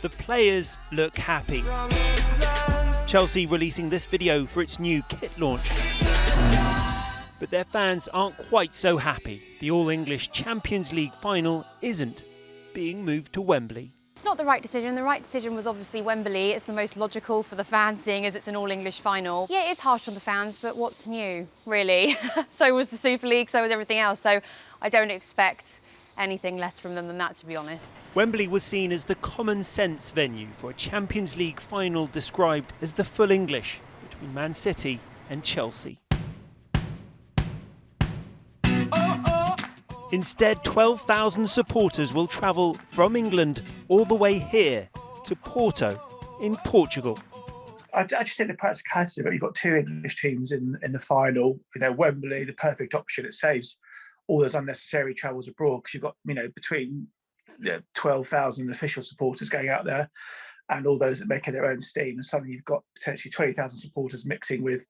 The players look happy. Chelsea releasing this video for its new kit launch. But their fans aren't quite so happy. The All-English Champions League final isn't being moved to Wembley. It's not the right decision. The right decision was obviously Wembley. It's the most logical for the fans, seeing as it's an all-English final. Yeah, it is harsh on the fans, but what's new, really? So was the Super League, so was everything else. So I don't expect anything less from them than that, to be honest. Wembley was seen as the common sense venue for a Champions League final described as the full English between Man City and Chelsea. Instead, 12,000 supporters will travel from England all the way here to Porto in Portugal. I just think the practicality of it, you've got two English teams in the final. Wembley, the perfect option. It saves all those unnecessary travels abroad because you've got, between 12,000 official supporters going out there and all those that make it their own steam. And suddenly you've got potentially 20,000 supporters mixing with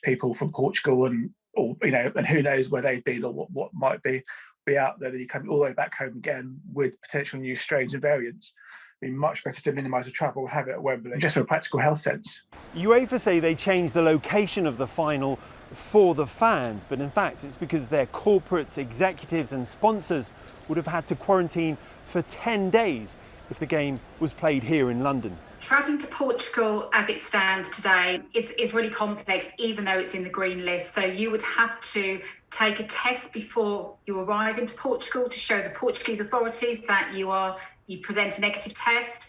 people from Portugal and who knows where they've been or what might be out there. Then you come all the way back home again with potential new strains and variants. It'd be much better to minimise the travel and have it at Wembley, just from a practical health sense. UEFA say they changed the location of the final for the fans, but in fact it's because their corporates, executives and sponsors would have had to quarantine for 10 days if the game was played here in London. Travelling to Portugal as it stands today is really complex, even though it's in the green list. So you would have to take a test before you arrive into Portugal to show the Portuguese authorities that you present a negative test.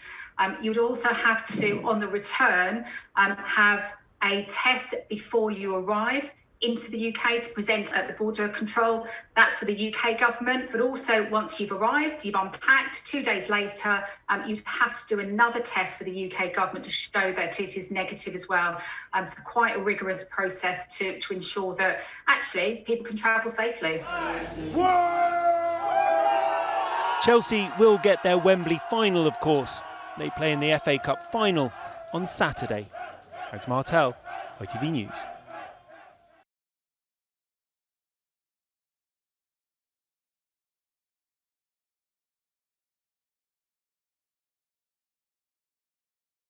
You would also have to, on the return, have a test before you arrive into the UK to present at the border control. That's for the UK government. But also once you've arrived, you've unpacked, 2 days later, you'd have to do another test for the UK government to show that it is negative as well. So quite a rigorous process to ensure that actually people can travel safely. Chelsea will get their Wembley final, of course. They play in the FA Cup final on Saturday. Alex Martel, ITV News.